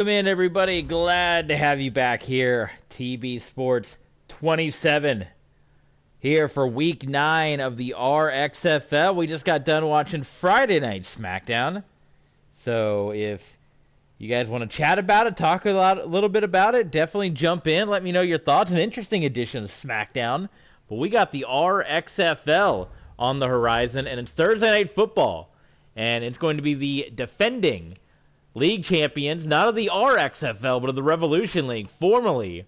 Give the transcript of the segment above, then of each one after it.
Welcome in, everybody. Glad to have you back here. TB Sports 27 here for week 9 of the RXFL. We just got done watching Friday Night SmackDown. So if you guys want to chat about it, talk a little bit about it, definitely jump in. Let me know your thoughts. An interesting edition of SmackDown. But we got the RXFL on the horizon, and it's Thursday Night Football. And it's going to be the defending league champions, not of the RXFL, but of the Revolution League, formerly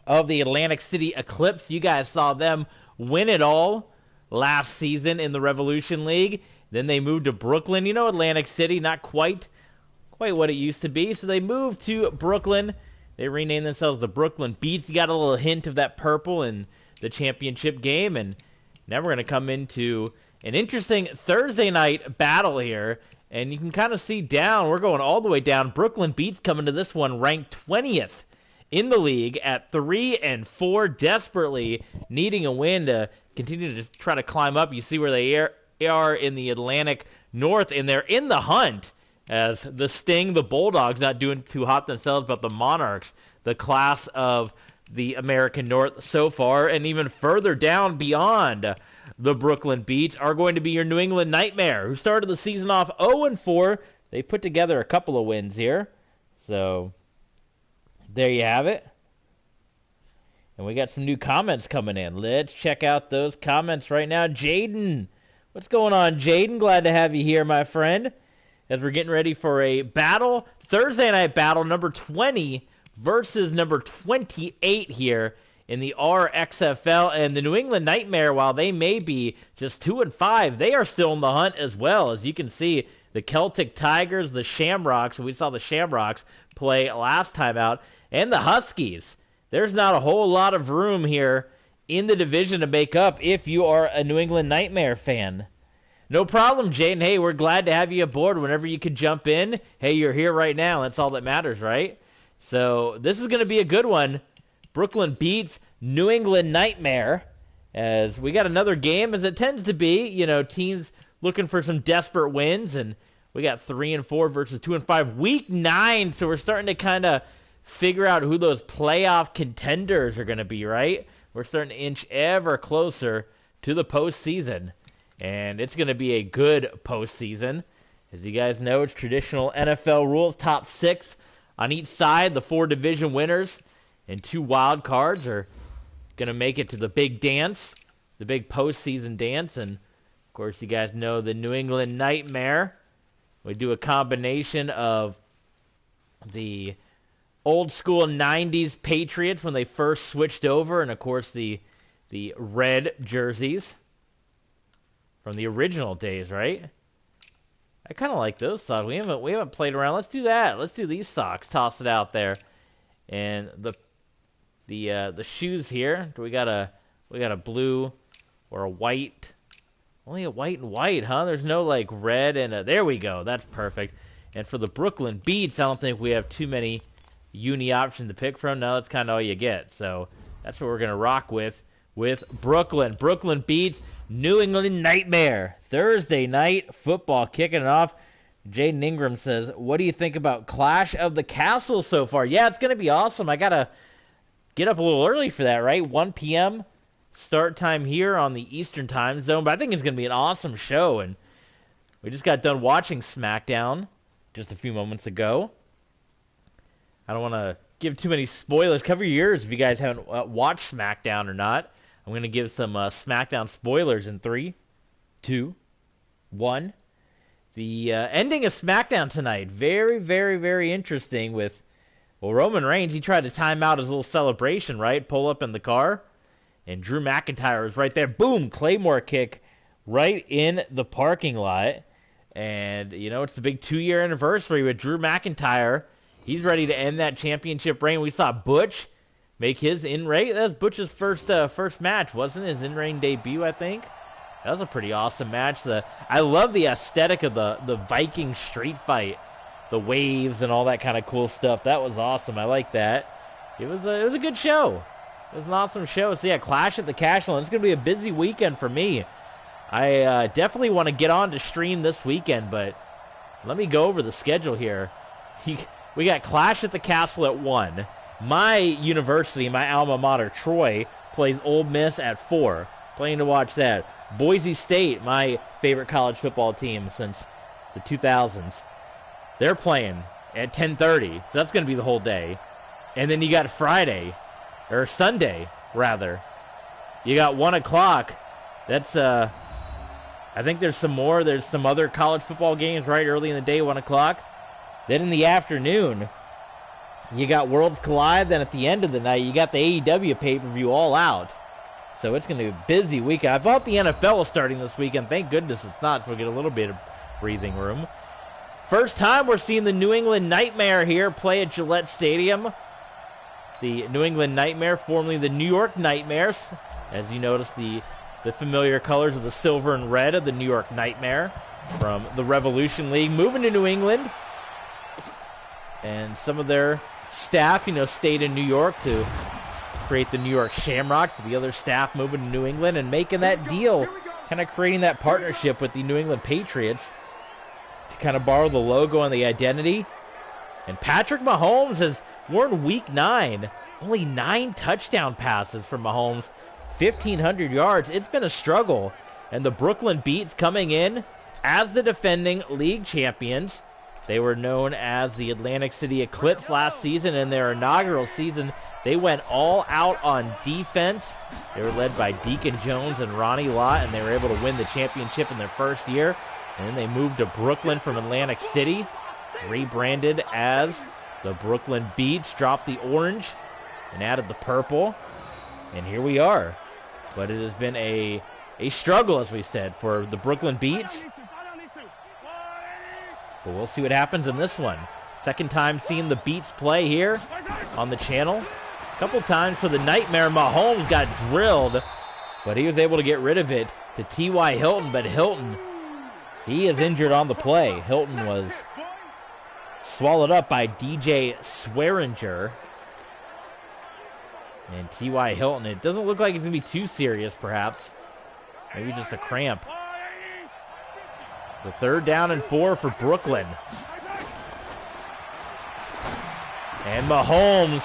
of the Atlantic City Eclipse. You guys saw them win it all last season in the Revolution League. Then they moved to Brooklyn. You know, Atlantic City, not quite what it used to be. So they moved to Brooklyn. They renamed themselves the Brooklyn Beats. You got a little hint of that purple in the championship game. And now we're going to come into an interesting Thursday night battle here. And you can kind of see down, we're going all the way down. Brooklyn Beats coming to this one ranked 20th in the league at 3-4, desperately needing a win to continue to try to climb up. You see where they are in the Atlantic North, and they're in the hunt as the Sting, the Bulldogs, not doing too hot themselves, but the Monarchs, the class of the American North so far, and even further down beyond the Brooklyn Beats are going to be your New England Nightmare, who started the season off 0-4. They put together a couple of wins here. So there you have it. And we got some new comments coming in. Let's check out those comments right now. Jaden, what's going on, Jaden? Glad to have you here, my friend, as we're getting ready for a battle, Thursday night battle, number 20 versus number 28 here in the RXFL. And the New England Nightmare, while they may be just 2-5, they are still in the hunt as well. As you can see, the Celtic Tigers, the Shamrocks, we saw the Shamrocks play last time out, and the Huskies. There's not a whole lot of room here in the division to make up if you are a New England Nightmare fan. No problem, Jaden. Hey, we're glad to have you aboard whenever you could jump in. Hey, you're here right now. That's all that matters, right? So this is going to be a good one. Brooklyn Beats New England Nightmare, as we got another game, as it tends to be, teams looking for some desperate wins, and we got 3-4 versus 2-5. Week 9, so we're starting to kind of figure out who those playoff contenders are going to be, right? We're starting to inch ever closer to the postseason, and it's going to be a good postseason. As you guys know, it's traditional NFL rules, top 6 on each side. The 4 division winners and 2 wild cards are going to make it to the big dance, the big postseason dance. And, of course, you guys know the New England Nightmare. We do a combination of the old school 90s Patriots when they first switched over, and, of course, the red jerseys from the original days, right? I kind of like those socks. We haven't played around. Let's do that. Let's do these socks. Toss it out there. And the shoes here. We got a blue or a white. Only a white and white, huh? There's no like red and there we go. That's perfect. And for the Brooklyn Beats, I don't think we have too many uni options to pick from. No, that's kind of all you get. So that's what we're gonna rock with Brooklyn. Brooklyn Beats New England Nightmare. Thursday night football kicking it off. Jaden Ingram says, what do you think about Clash of the Castle so far? Yeah, it's going to be awesome. I got to get up a little early for that, right? 1 p.m. start time here on the Eastern time zone. But I think it's going to be an awesome show. And we just got done watching SmackDown just a few moments ago. I don't want to give too many spoilers. Cover your ears if you guys haven't watched SmackDown or not. I'm going to give some SmackDown spoilers in 3, 2, 1. The ending of SmackDown tonight, very, very, very interesting with, Roman Reigns, he tried to time out his little celebration, right? Pull up in the car, and Drew McIntyre was right there. Boom, Claymore kick right in the parking lot. And, it's the big 2-year anniversary with Drew McIntyre. He's ready to end that championship reign. We saw Butch make his in-ring. That was Butch's first match, wasn't it? His in-ring debut, I think. That was a pretty awesome match. I love the aesthetic of the Viking street fight, the waves and all that kind of cool stuff. That was awesome. I like that. It was a good show. It was an awesome show. So yeah, Clash at the Castle. It's going to be a busy weekend for me. I definitely want to get on to stream this weekend, but let me go over the schedule here. We got Clash at the Castle at 1. My university, my alma mater, Troy, plays Ole Miss at 4. Planning to watch that. Boise State, my favorite college football team since the 2000s. They're playing at 10:30, so that's going to be the whole day. And then you got Friday, or Sunday, rather. You got 1 o'clock. That's, I think there's some more. There's some other college football games right early in the day, 1 o'clock. Then in the afternoon, you got Worlds Collide. Then at the end of the night, you got the AEW pay-per-view All Out. So it's going to be a busy weekend. I thought the NFL was starting this weekend. Thank goodness it's not, so we'll get a little bit of breathing room. First time we're seeing the New England Nightmare here play at Gillette Stadium. The New England Nightmare, formerly the New York Nightmares. As you notice, the familiar colors of the silver and red of the New York Nightmare from the Revolution League. Moving to New England. And some of their staff, stayed in New York to create the New York Shamrocks. But the other staff moving to New England and making that deal. Kind of creating that partnership with the New England Patriots to kind of borrow the logo and the identity. And Patrick Mahomes we're in week 9. Only 9 touchdown passes from Mahomes. 1,500 yards. It's been a struggle. And the Brooklyn Beats coming in as the defending league champions. They were known as the Atlantic City Eclipse last season. In their inaugural season, they went all out on defense. They were led by Deacon Jones and Ronnie Lott, and they were able to win the championship in their first year. And then they moved to Brooklyn from Atlantic City, rebranded as the Brooklyn Beats, dropped the orange and added the purple. And here we are. But it has been a struggle, as we said, for the Brooklyn Beats. But we'll see what happens in this one. Second time seeing the Beats play here on the channel. A couple times for the Nightmare. Mahomes got drilled, but he was able to get rid of it to T.Y. Hilton. But Hilton, he is injured on the play. Hilton was swallowed up by DJ Swearinger. And T.Y. Hilton, it doesn't look like it's going to be too serious, perhaps. Maybe just a cramp. So 3rd down and 4 for Brooklyn. And Mahomes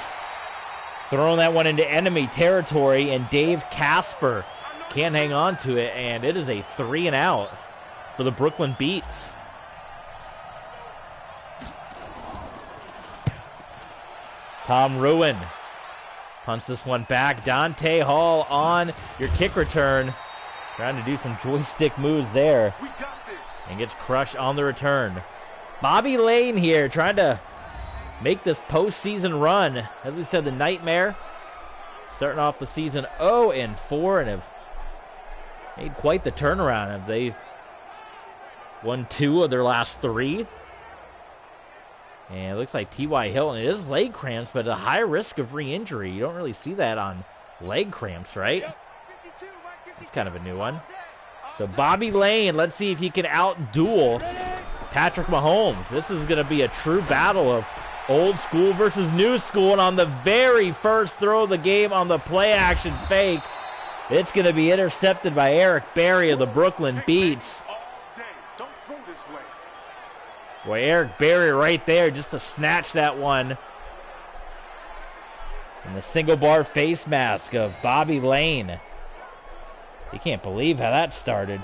throwing that one into enemy territory, and Dave Casper can't hang on to it, and it is a 3 and out for the Brooklyn Beats. Tom Ruin punts this one back. Dante Hall on your kick return. Trying to do some joystick moves there. And gets crushed on the return. Bobby Lane here trying to make this postseason run. As we said, the Nightmare starting off the season 0-4 and have made quite the turnaround. They've won 2 of their last 3. And it looks like T.Y. Hilton, it is leg cramps, but a high risk of re-injury. You don't really see that on leg cramps, right? That's kind of a new one. So Bobby Lane, let's see if he can out-duel Patrick Mahomes. This is going to be a true battle of old school versus new school. And on the very first throw of the game on the play-action fake, it's going to be intercepted by Eric Berry of the Brooklyn Beats. Boy, Eric Berry right there just to snatch that one. And the single bar face mask of Bobby Lane. You can't believe how that started.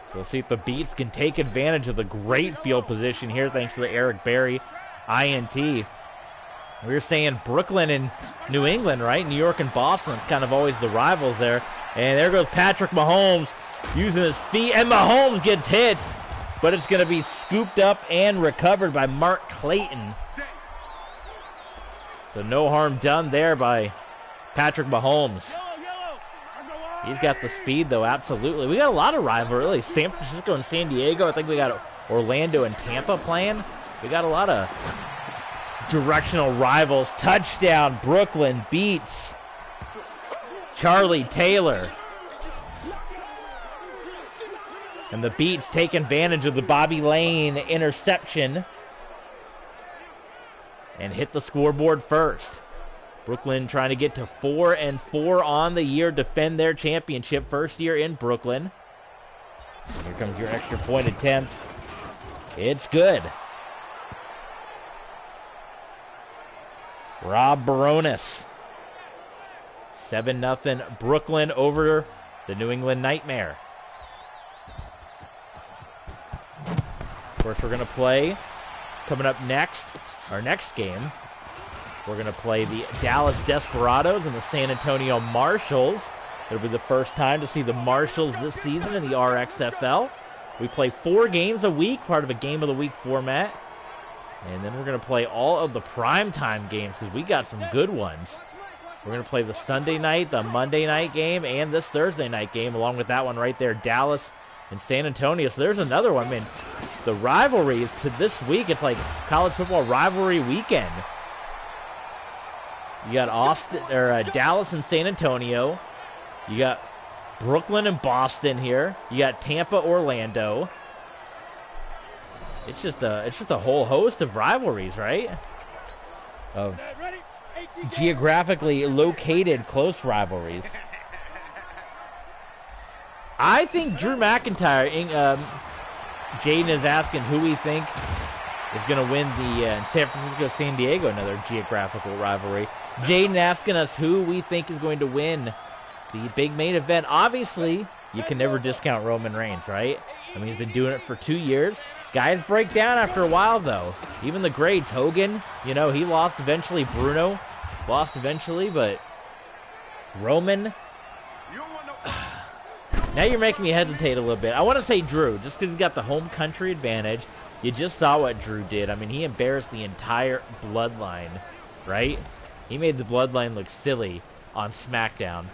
So we'll see if the Beats can take advantage of the great field position here thanks to the Eric Berry INT. We were saying Brooklyn and New England, right? New York and Boston. It's kind of always the rivals there. And there goes Patrick Mahomes using his feet. And Mahomes gets hit. But it's going to be scooped up and recovered by Mark Clayton. So no harm done there by Patrick Mahomes. He's got the speed, though, absolutely. We got a lot of rivalry, really. San Francisco and San Diego. I think we got Orlando and Tampa playing. We got a lot of directional rivals. Touchdown, Brooklyn Beats. Charlie Taylor. And the Beats take advantage of the Bobby Lane interception and hit the scoreboard first. Brooklyn trying to get to 4-4 on the year, defend their championship. First year in Brooklyn. Here comes your extra point attempt. It's good. Rob Baronis. 7-0 Brooklyn over the New England Nightmare. Of course, we're going to play, coming up next, our next game, we're going to play the Dallas Desperados and the San Antonio Marshals. It'll be the first time to see the Marshals this season in the RXFL. We play 4 games a week, part of a game of the week format. And then we're going to play all of the primetime games because we got some good ones. We're going to play the Sunday night, the Monday night game, and this Thursday night game, along with that one right there, Dallas and San Antonio. So there's another one. I mean, the rivalries to this week, it's like college football rivalry weekend. You got Dallas and San Antonio. You got Brooklyn and Boston here. You got Tampa, Orlando. It's just a whole host of rivalries, right? Of geographically located close rivalries. I think Drew McIntyre, Jaden is asking who we think is going to win the San Francisco-San Diego, another geographical rivalry. Jaden asking us who we think is going to win the big main event. Obviously, you can never discount Roman Reigns, right? I mean, he's been doing it for 2 years. Guys break down after a while, though. Even the greats, Hogan, he lost eventually. Bruno lost eventually, but Roman... Now you're making me hesitate a little bit. I want to say Drew, just because he's got the home country advantage. You just saw what Drew did. I mean, he embarrassed the entire bloodline, right? He made the bloodline look silly on SmackDown.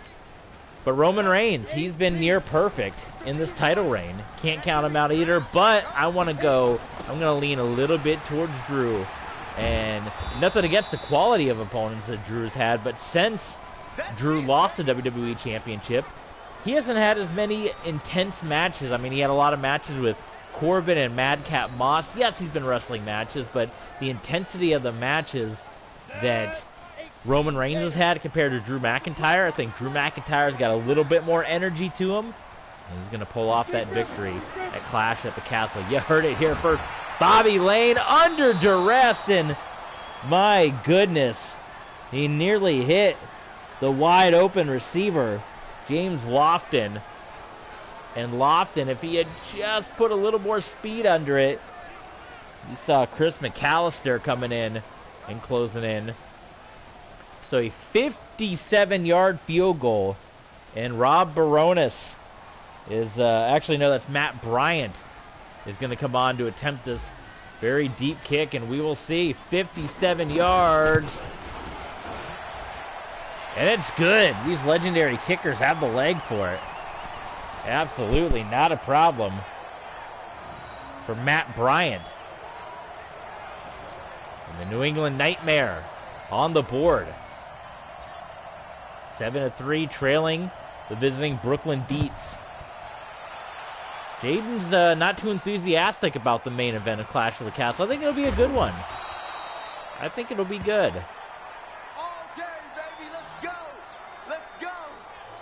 But Roman Reigns, he's been near perfect in this title reign. Can't count him out either, but I'm going to lean a little bit towards Drew. And nothing against the quality of opponents that Drew's had, but since Drew lost the WWE Championship, he hasn't had as many intense matches. I mean, he had a lot of matches with Corbin and Madcap Moss. Yes, he's been wrestling matches, but the intensity of the matches that Roman Reigns has had compared to Drew McIntyre, I think Drew McIntyre's got a little bit more energy to him. And he's going to pull off that victory at Clash at the Castle. You heard it here first. Bobby Lane under duress, and my goodness, he nearly hit the wide open receiver, James Lofton. And Lofton, if he had just put a little more speed under it, you saw Chris McAllister coming in and closing in. So a 57-yard field goal. And Rob Baronis is, actually, no, that's Matt Bryant, is going to come on to attempt this very deep kick. And we will see 57 yards. And it's good. These legendary kickers have the leg for it. Absolutely not a problem for Matt Bryant. And the New England Nightmare on the board. 7-3 trailing the visiting Brooklyn Beats. Jaden's not too enthusiastic about the main event of Clash of the Castle. I think it'll be a good one. I think it'll be good.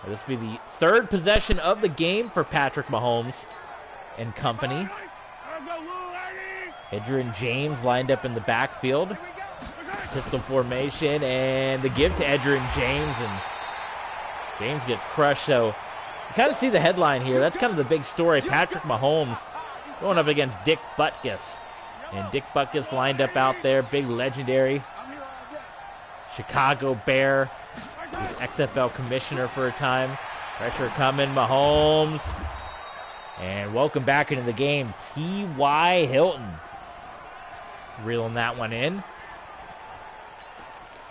This will be the third possession of the game for Patrick Mahomes and company. Edgerrin James lined up in the backfield. Pistol formation, and the give to Edgerrin James, and James gets crushed. So you kind of see the headline here. That's kind of the big story. Patrick Mahomes going up against Dick Butkus. And Dick Butkus lined up out there, big legendary Chicago Bear. He's XFL commissioner for a time. Pressure coming, Mahomes. And welcome back into the game, T.Y. Hilton. Reeling that one in.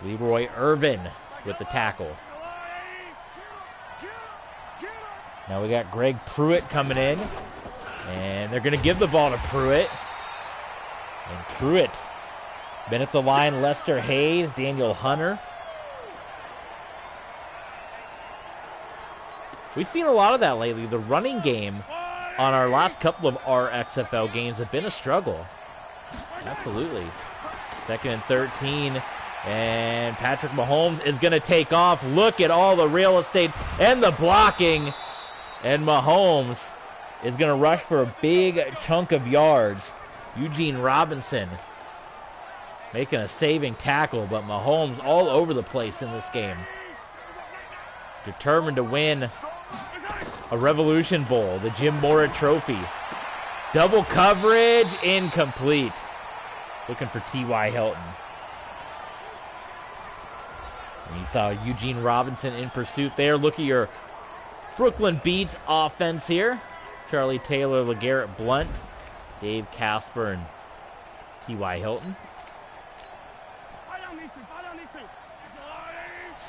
Leroy Irvin with the tackle. Now we got Greg Pruitt coming in. And they're going to give the ball to Pruitt. And Pruitt. Been at the line, Lester Hayes, Daniel Hunter. We've seen a lot of that lately. The running game on our last couple of RXFL games have been a struggle. Absolutely. 2nd and 13. And Patrick Mahomes is going to take off. Look at all the real estate and the blocking. And Mahomes is going to rush for a big chunk of yards. Eugene Robinson making a saving tackle, but Mahomes all over the place in this game. Determined to win a Revolution Bowl, the Jim Mora Trophy. Double coverage, incomplete. Looking for T.Y. Hilton. And you saw Eugene Robinson in pursuit there. Look at your Brooklyn Beats offense here. Charlie Taylor, LeGarrette Blount, Dave Casper, and T.Y. Hilton.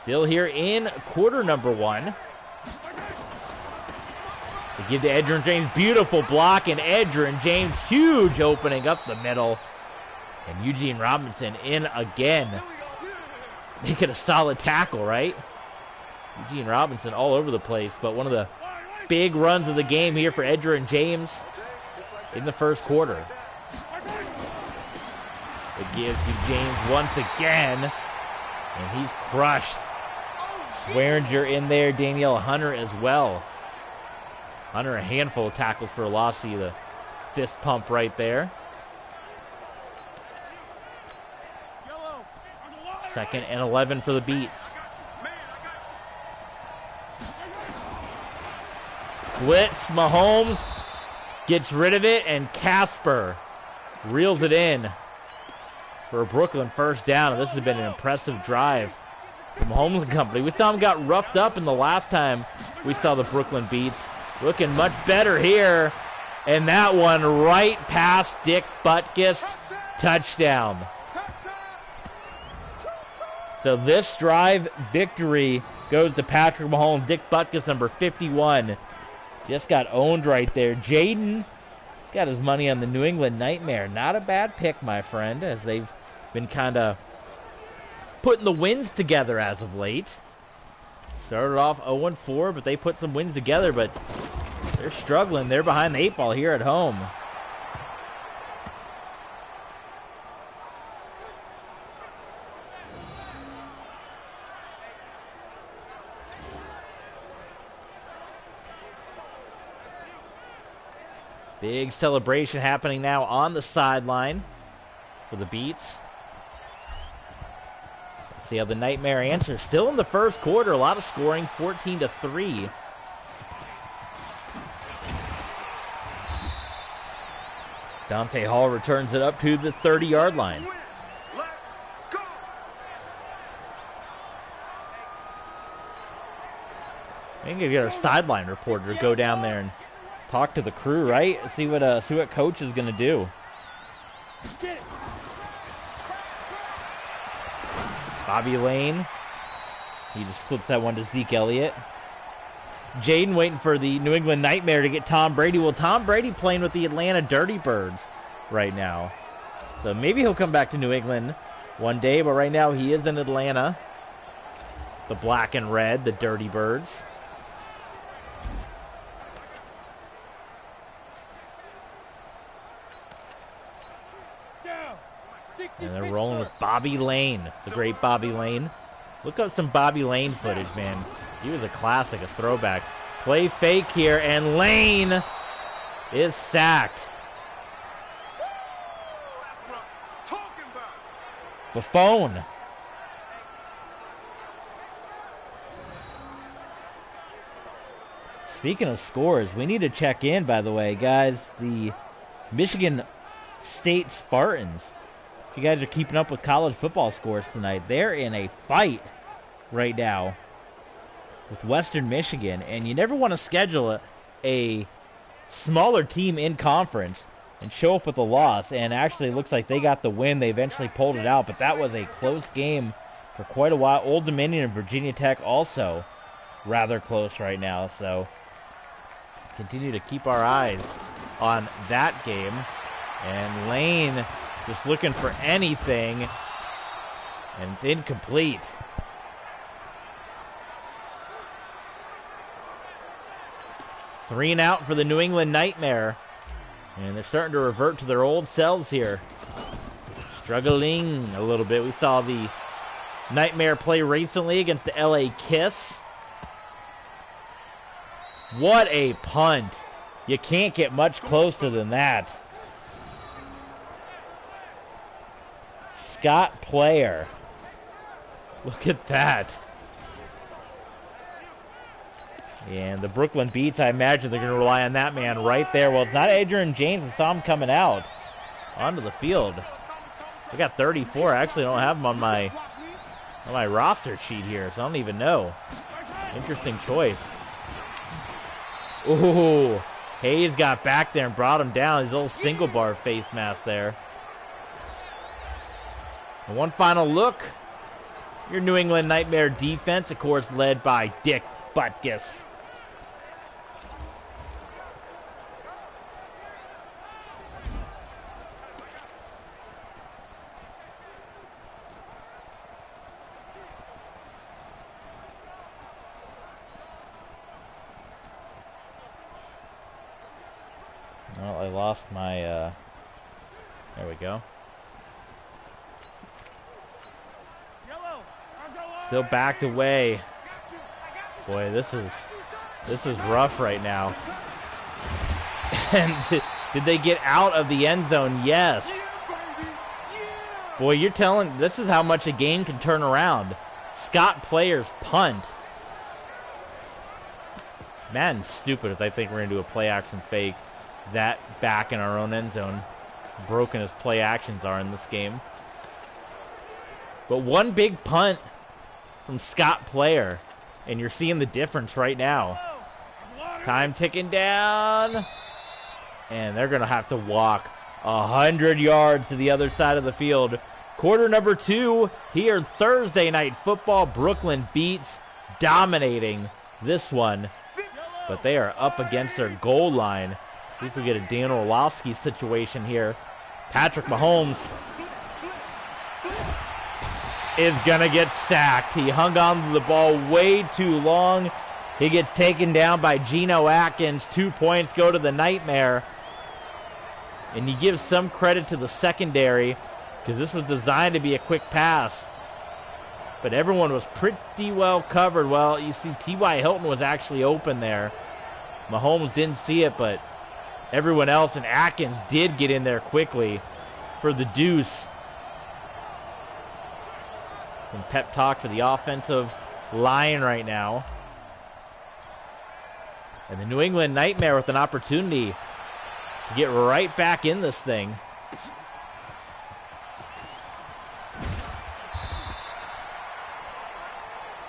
Still here in quarter number 1. They give to Edgerrin James. Beautiful block, and Edgerrin James, huge opening up the middle. And Eugene Robinson in again. Making a solid tackle, right? Eugene Robinson all over the place, but one of the big runs of the game here for Edgerrin James in the first quarter. It gives to James once again, and he's crushed. Swearinger in there, Danielle Hunter as well. Hunter, a handful of tackles for a loss. See the fist pump right there. Second and 11 for the Beats. Blitz, Mahomes gets rid of it, and Casper reels it in for a Brooklyn first down. And this has been an impressive drive from Mahomes and company. We saw him got roughed up in the last time we saw the Brooklyn Beats. Looking much better here. And that one right past Dick Butkus. Touchdown. So this drive victory goes to Patrick Mahomes. Dick Butkus, number 51. Just got owned right there. Jaden, he's got his money on the New England Nightmare. Not a bad pick, my friend, as they've been kind of putting the wins together as of late. Started off 0-4, but they put some wins together, but they're struggling. They're behind the 8 ball here at home. Big celebration happening now on the sideline for the Beats. Let's see how the Nightmare answers. Still in the first quarter, a lot of scoring, 14-3. Dante Hall returns it up to the 30-yard line. I think we get our sideline reporter to go down there and talk to the crew, right? See what coach is gonna do. Bobby Lane. He just flips that one to Zeke Elliott. Jaden waiting for the New England Nightmare to get Tom Brady. Well, Tom Brady playing with the Atlanta Dirty Birds right now. So maybe he'll come back to New England one day, but right now he is in Atlanta. The black and red, the Dirty Birds. And they're rolling with Bobby Lane, the great Bobby Lane. Look up some Bobby Lane footage, man. He was a classic, a throwback. Play fake here, and Lane is sacked. Buffon. Speaking of scores, we need to check in, by the way, guys. The Michigan State Spartans, if you guys are keeping up with college football scores tonight, they're in a fight right now with Western Michigan, and you never want to schedule a smaller team in conference and show up with a loss, and actually it looks like they got the win. They eventually pulled it out, but that was a close game for quite a while. Old Dominion and Virginia Tech also rather close right now, so continue to keep our eyes on that game. And Lane just looking for anything, and it's incomplete. Three and out for the New England Nightmare. And they're starting to revert to their old selves here. Struggling a little bit. We saw the Nightmare play recently against the LA Kiss. What a punt. You can't get much closer than that. Scott Player. Look at that. And the Brooklyn Beats, I imagine they're going to rely on that man right there. Well, it's not Adrian James. I saw him coming out onto the field. I got 34. I actually don't have him on my roster sheet here, so I don't even know. Interesting choice. Ooh, Hayes got back there and brought him down. His old single bar face mask there. And one final look. Your New England Nightmare defense, of course, led by Dick Butkus. Well, I lost my, there we go. Still backed away. Boy, this is rough right now. And did they get out of the end zone? Yes. Boy, you're telling, this is how much a game can turn around. Scott Player's punt. Madden's stupid if I think we're going to do a play action fake. That back in our own end zone. Broken as play actions are in this game. But one big punt from Scott Player, and you're seeing the difference right now. Time ticking down, and they're going to have to walk 100 yards to the other side of the field. Quarter number 2 here, Thursday Night Football. Brooklyn Beats dominating this one, but they are up against their goal line. See if we get a Dan Orlovsky situation here. Patrick Mahomes is going to get sacked. He hung on to the ball way too long. He gets taken down by Geno Atkins. 2 points go to the Nightmare. And he gives some credit to the secondary because this was designed to be a quick pass. But everyone was pretty well covered. Well, you see T.Y. Hilton was actually open there. Mahomes didn't see it, but everyone else, and Atkins did get in there quickly for the deuce. Some pep talk for the offensive line right now. And the New England Nightmare with an opportunity to get right back in this thing.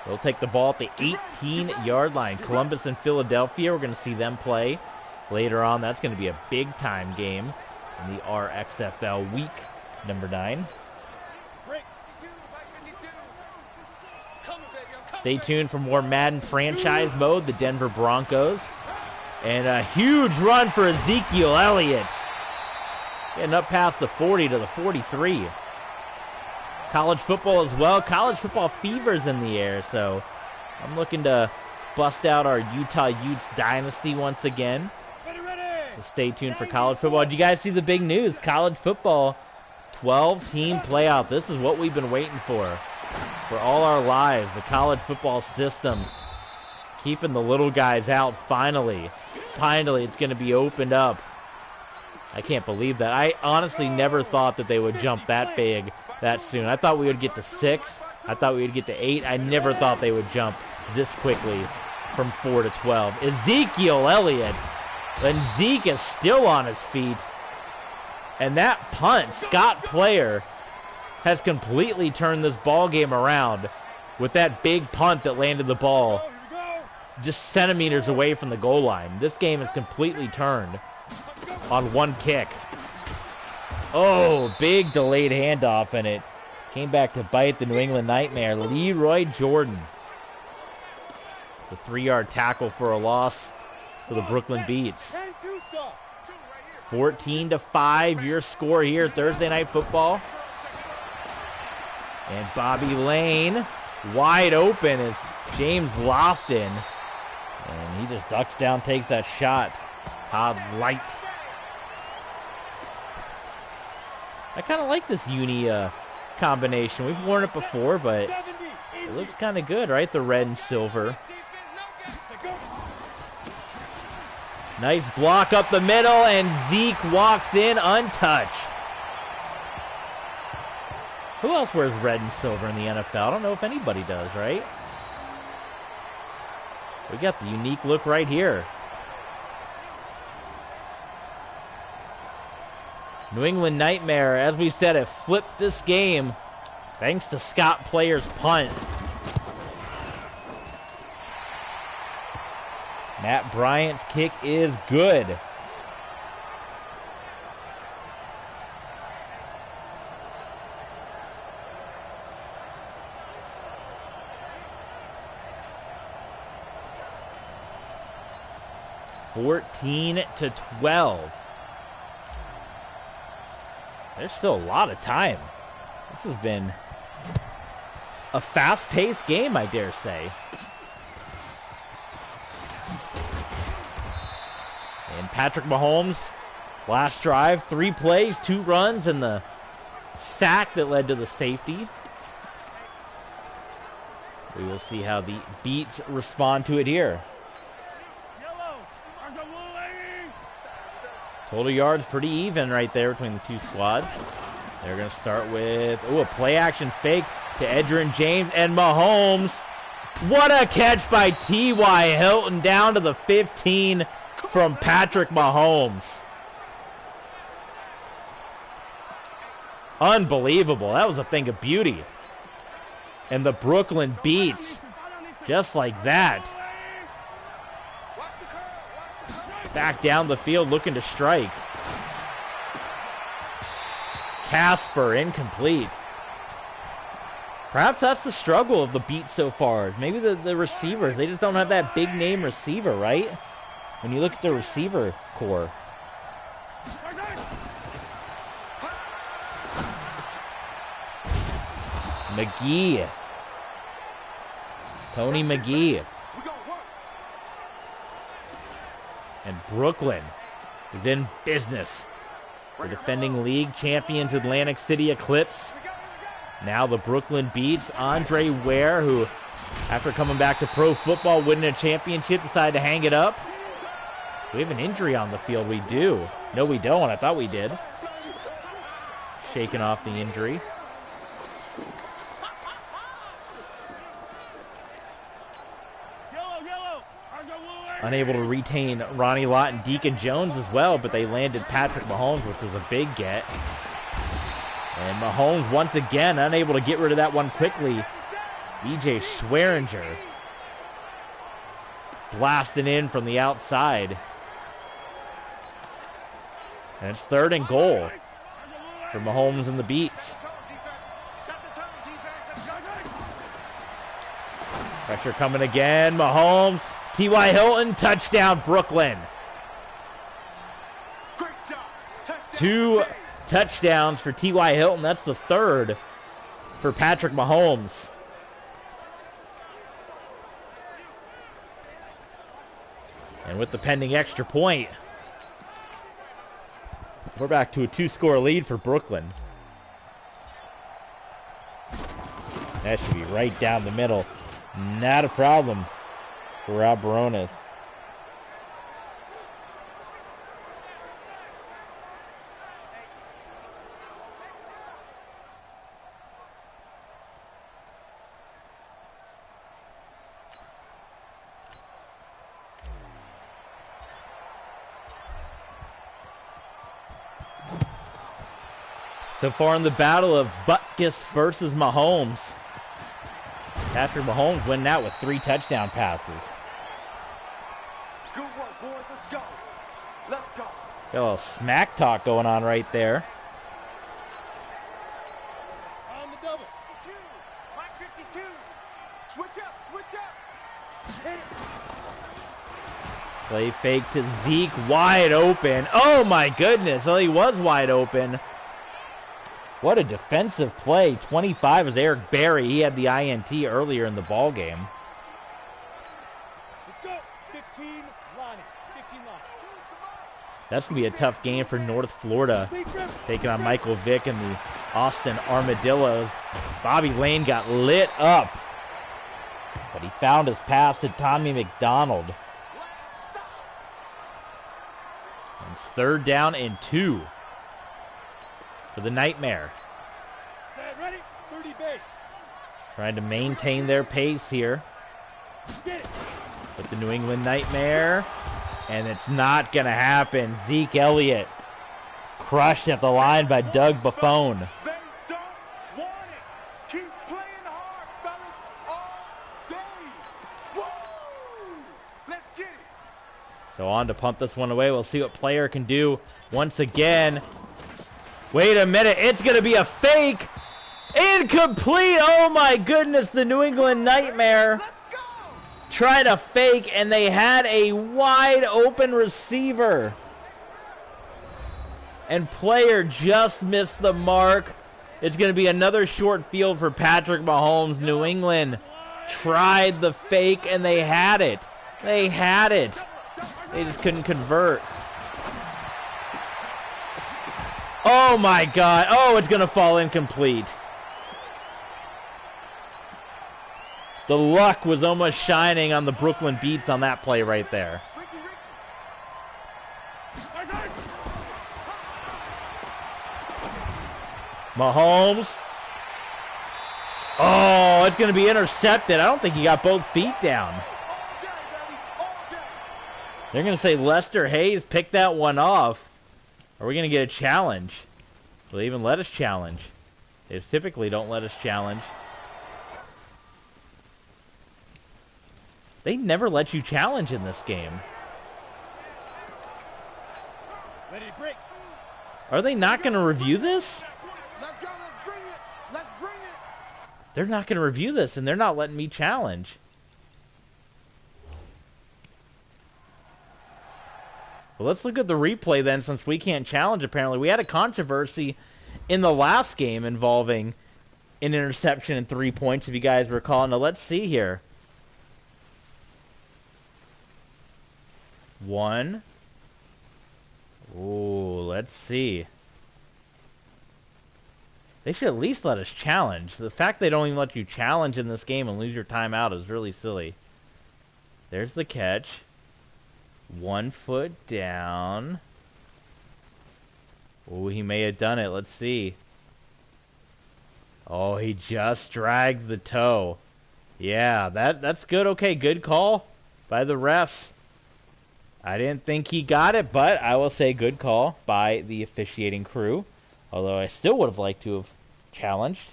They'll take the ball at the 18-yard line. Columbus and Philadelphia, we're going to see them play later on. That's going to be a big-time game in the RXFL week number 9. Stay tuned for more Madden franchise mode, the Denver Broncos. And a huge run for Ezekiel Elliott. Getting up past the 40 to the 43. College football as well. College football fever's in the air, so I'm looking to bust out our Utah Utes dynasty once again. So stay tuned for college football. Did you guys see the big news? College football, 12-team playoff. This is what we've been waiting for all our lives. The college football system keeping the little guys out. Finally, it's going to be opened up. I can't believe that. I honestly never thought that they would jump that big that soon. I thought we would get to 6. I thought we would get to 8. I never thought they would jump this quickly from 4 to 12. Ezekiel Elliott. And Zeke is still on his feet. And that punt, Scott Player, has completely turned this ball game around with that big punt that landed the ball just centimeters away from the goal line. This game is completely turned on one kick. Oh, big delayed handoff, and it came back to bite the New England Nightmare. Leroy Jordan. The 3-yard tackle for a loss for the Brooklyn Beats. 14-5, your score here, Thursday Night Football. And Bobby Lane wide open is James Lofton. And he just ducks down, takes that shot. Todd Light. I kind of like this uni combination. We've worn it before, but it looks kind of good, right? The red and silver. Nice block up the middle, and Zeke walks in untouched. Who else wears red and silver in the NFL? I don't know if anybody does, right? We got the unique look right here. New England Nightmare, as we said, have flipped this game thanks to Scott Player's punt. Matt Bryant's kick is good. (14-12). There's still a lot of time. This has been a fast-paced game, I dare say. And Patrick Mahomes, last drive, 3 plays, 2 runs, and the sack that led to the safety. We will see how the Beats respond to it here. Total yards pretty even right there between the two squads. They're going to start with, a play-action fake to Edgerrin James and Mahomes. What a catch by T.Y. Hilton down to the 15 from Patrick Mahomes. Unbelievable. That was a thing of beauty. And the Brooklyn Beats, just like that. Back down the field looking to strike. Casper incomplete. Perhaps that's the struggle of the Beats so far. Maybe the receivers, they just don't have that big name receiver, right? When you look at the receiver core. McGee. Tony McGee. And Brooklyn is in business. The defending league champions Atlantic City Eclipse. Now the Brooklyn Beats. Andre Ware, who, after coming back to pro football, winning a championship, decided to hang it up. We have an injury on the field. We do. No, we don't. I thought we did. Shaking off the injury. Unable to retain Ronnie Lott and Deacon Jones as well, but they landed Patrick Mahomes, which was a big get. And Mahomes, once again, unable to get rid of that one quickly. E.J. Schweringer blasting in from the outside. And it's 3rd and goal for Mahomes and the Beats. Pressure coming again. Mahomes. T.Y. Hilton, touchdown, Brooklyn. 2 touchdowns for T.Y. Hilton. That's the 3rd for Patrick Mahomes. And with the pending extra point, we're back to a 2-score lead for Brooklyn. That should be right down the middle. Not a problem for Rob Baronis. So far in the battle of Butkus versus Mahomes, Patrick Mahomes winning out with 3 touchdown passes. Good work, boys. Let's go. Let's go. Got a little smack talk going on right there. On the double. 52. Mike 52. Switch up. Switch up. Hit it. Play fake to Zeke, wide open. Oh my goodness. Well, he was wide open. What a defensive play. 25 is Eric Berry. He had the INT earlier in the ball game. Let's go. 15 line. 15 line. That's going to be a tough game for North Florida, taking on Michael Vick and the Austin Armadillos. Bobby Lane got lit up, but he found his pass to Tommy McDonald. 3rd down and 2 for the Nightmare. Set, ready, 30 base. Trying to maintain their pace here with the New England Nightmare. And it's not going to happen. Zeke Elliott crushed at the line by Doug Buffone. They don't want it. Keep playing hard, fellas, all day. Woo! Let's get it. So on to punt this one away. We'll see what player can do once again. Wait a minute. It's going to be a fake. Incomplete. Oh, my goodness. The New England Nightmare tried to fake, and they had a wide open receiver. And player just missed the mark. It's going to be another short field for Patrick Mahomes. New England tried the fake, and they had it. They had it. They just couldn't convert. Oh, my God. Oh, it's going to fall incomplete. The luck was almost shining on the Brooklyn Beats on that play right there. Mahomes. Oh, it's going to be intercepted. I don't think he got both feet down. They're going to say Lester Hayes picked that one off. Are we going to get a challenge? Will they even let us challenge? They typically don't let us challenge. They never let you challenge in this game. Ready to break. Are they not going to review this? Let's go, let's bring it. Let's bring it. They're not going to review this, and they're not letting me challenge. Well, let's look at the replay then, since we can't challenge, apparently. We had a controversy in the last game involving an interception and 3 points, if you guys recall. Now, let's see here. 1. Ooh, let's see. They should at least let us challenge. The fact they don't even let you challenge in this game and lose your timeout is really silly. There's the catch. 1 foot down. Ooh, he may have done it. Let's see. Oh, he just dragged the toe. Yeah, that's good. Okay, good call by the refs. I didn't think he got it, but I will say good call by the officiating crew. Although I still would have liked to have challenged.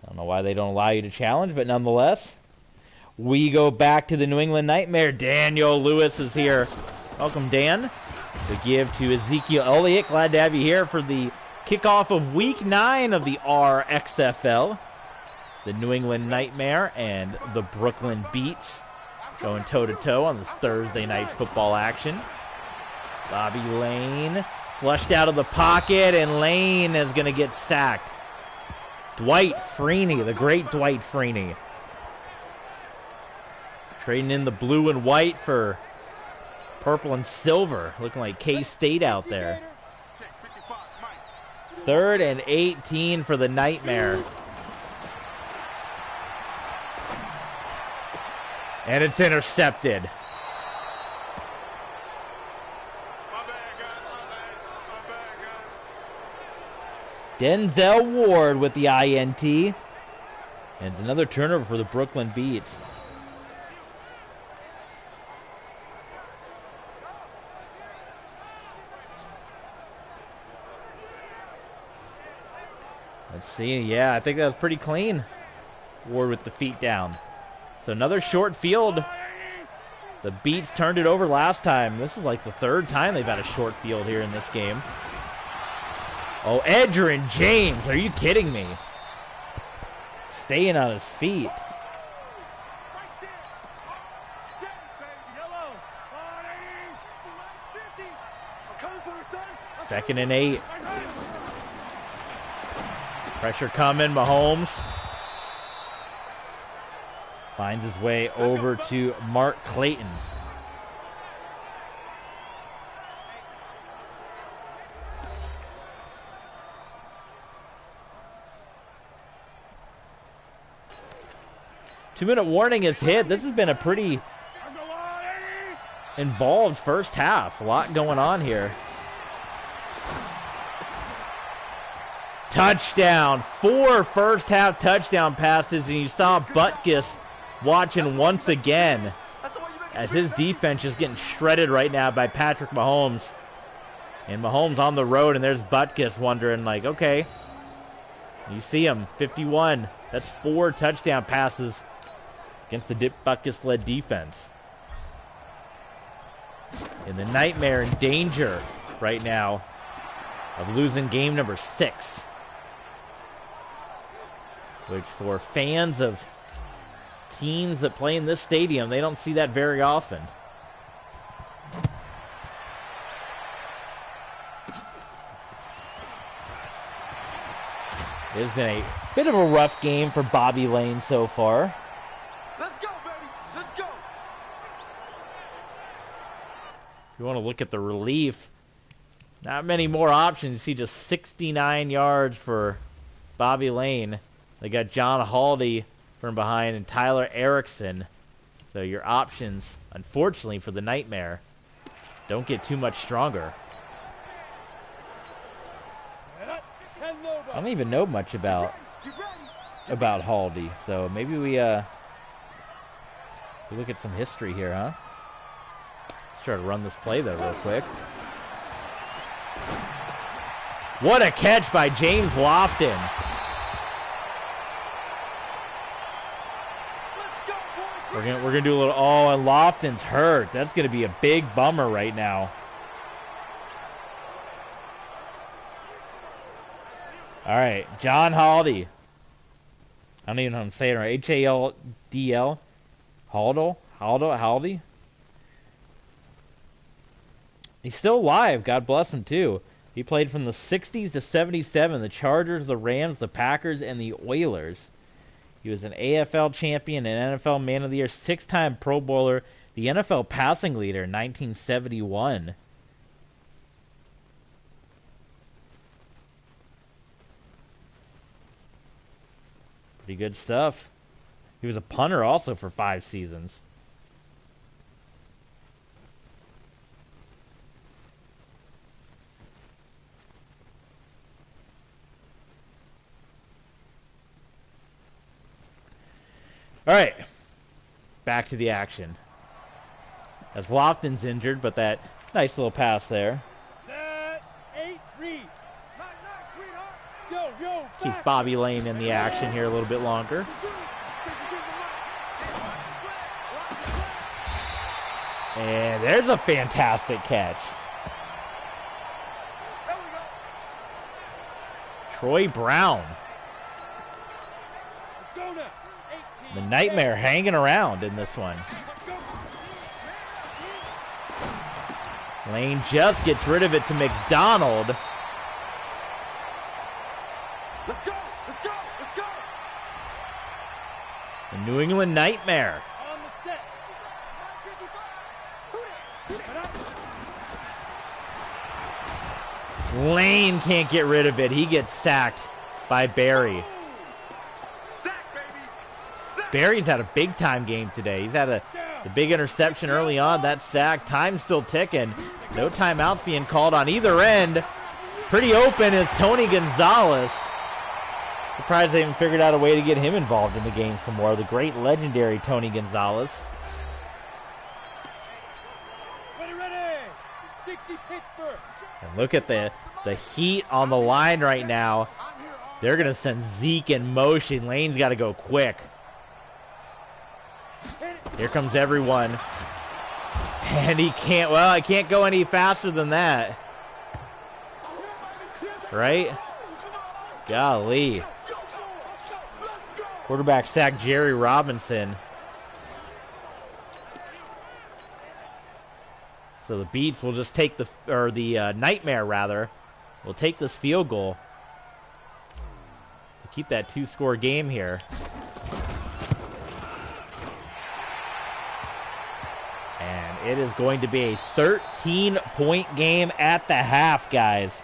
I don't know why they don't allow you to challenge, but nonetheless, we go back to the New England Nightmare. Daniel Lewis is here. Welcome, Dan. To give to Ezekiel Elliott. Glad to have you here for the kickoff of Week 9 of the RXFL. The New England Nightmare and the Brooklyn Beats going toe-to-toe on this Thursday night football action. Bobby Lane flushed out of the pocket, and Lane is going to get sacked. Dwight Freeney, the great Dwight Freeney. Trading in the blue and white for purple and silver. Looking like K-State out there. 3rd and 18 for the Nightmare. And it's intercepted. Denzel Ward with the INT. And it's another turnover for the Brooklyn Beats. Let's see. Yeah, I think that was pretty clean. Ward with the feet down. So another short field. The Beats turned it over last time. This is like the 3rd time they've had a short field here in this game. Oh, Edgerrin James. Are you kidding me? Staying on his feet. 2nd and 8. Pressure coming. Mahomes finds his way over to Mark Clayton. Two-minute warning is hit. This has been a pretty involved first half. A lot going on here. Touchdown. 4 first-half touchdown passes, and you saw Butkus watching once again as his defense is getting shredded right now by Patrick Mahomes. And Mahomes on the road, and there's Butkus wondering, like, okay. You see him, 51. That's 4 touchdown passes against the Butkus-led defense. And the Nightmare in danger right now of losing game number 6. Which for fans of teams that play in this stadium, they don't see that very often. It's been a bit of a rough game for Bobby Lane so far. Let's go, baby. Let's go. If you want to look at the relief, not many more options. You see just 69 yards for Bobby Lane. They got John Haldy from behind and Tyler Erickson. So your options, unfortunately for the Nightmare, don't get too much stronger. I don't even know much about Haldy, so maybe we look at some history here, huh? Let's try to run this play though real quick. What a catch by James Lofton. We're gonna do a little. Oh, and Lofton's hurt. That's gonna be a big bummer right now. All right, John Haldy. I don't even know if I'm saying it right. H-A-L-D-L. Haldy. He's still alive. God bless him too. He played from the 60s to 77. The Chargers, the Rams, the Packers, and the Oilers. He was an AFL champion, an NFL Man of the Year, 6-time Pro Bowler, the NFL passing leader in 1971. Pretty good stuff. He was a punter also for 5 seasons. All right, back to the action. As Lofton's injured, but that nice little pass there. Set, 8, read. Nice, sweetheart. Yo, Keeps Bobby Lane in the action here a little bit longer. And there's a fantastic catch. Troy Brown. The Nightmare hanging around in this one. Lane just gets rid of it to McDonald. Let's go. The New England Nightmare. On the set. Lane can't get rid of it. He gets sacked by Barry. Barry's had a big-time game today. He's had the big interception early on. That sack. Time's still ticking. No timeouts being called on either end. Pretty open is Tony Gonzalez. Surprised they haven't figured out a way to get him involved in the game some more. The great, legendary Tony Gonzalez. Ready. 60 Pittsburgh. And look at the heat on the line right now. They're going to send Zeke in motion. Lane's got to go quick. Here comes everyone. And he can't go any faster than that. Right? Golly. Quarterback sacked Jerry Robinson. So the Beats will just take the Nightmare rather, will take this field goal to keep that 2-score game here. And it is going to be a 13-point game at the half, guys.